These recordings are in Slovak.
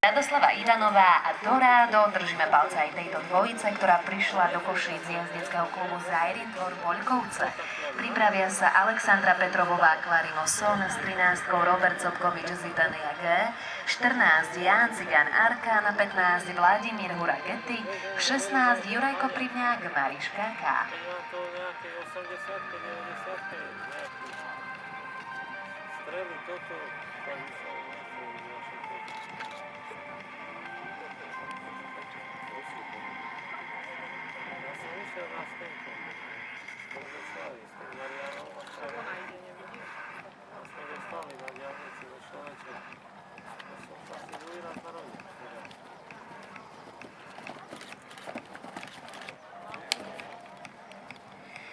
Radoslava Ivanová a Dorado. Držíme palce aj tejto dvojice, ktorá prišla do Košíc z jazdeckého klubu Zajrin Dvor Poľkovce. Pripravia sa Alexandra Petrovová Klarino Son s 13, Robert Sotkovič Zitania G, 14 Ján Cigan Arka, na 15 Vladimír Hura Getty, 16 Juraj Koprivňák Mariška K. Strely toto,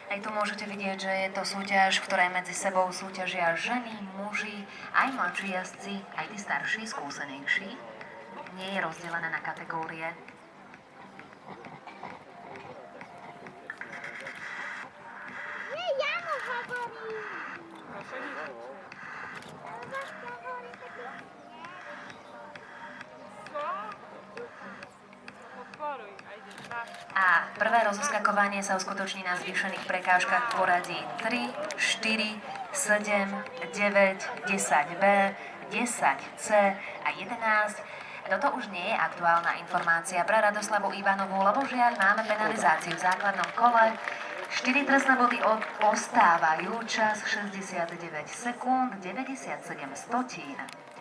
Aj tu môžete vidieť, že je to súťaž, v ktorej medzi sebou súťažia ženy, muži, aj mladší jazdci, aj tí starší, skúsenejší. Nie je rozdelené na kategórie. A prvé rozoskakovanie sa uskutoční na zvýšených prekážkach v poradí 3, 4, 7, 9, 10B, 10C a 11. Toto už nie je aktuálna informácia pre Radoslavu Ivanovú, lebo žiaľ máme penalizáciu v základnom kole. 4 trestné body ostávajú, čas 69 sekúnd 97 stotín.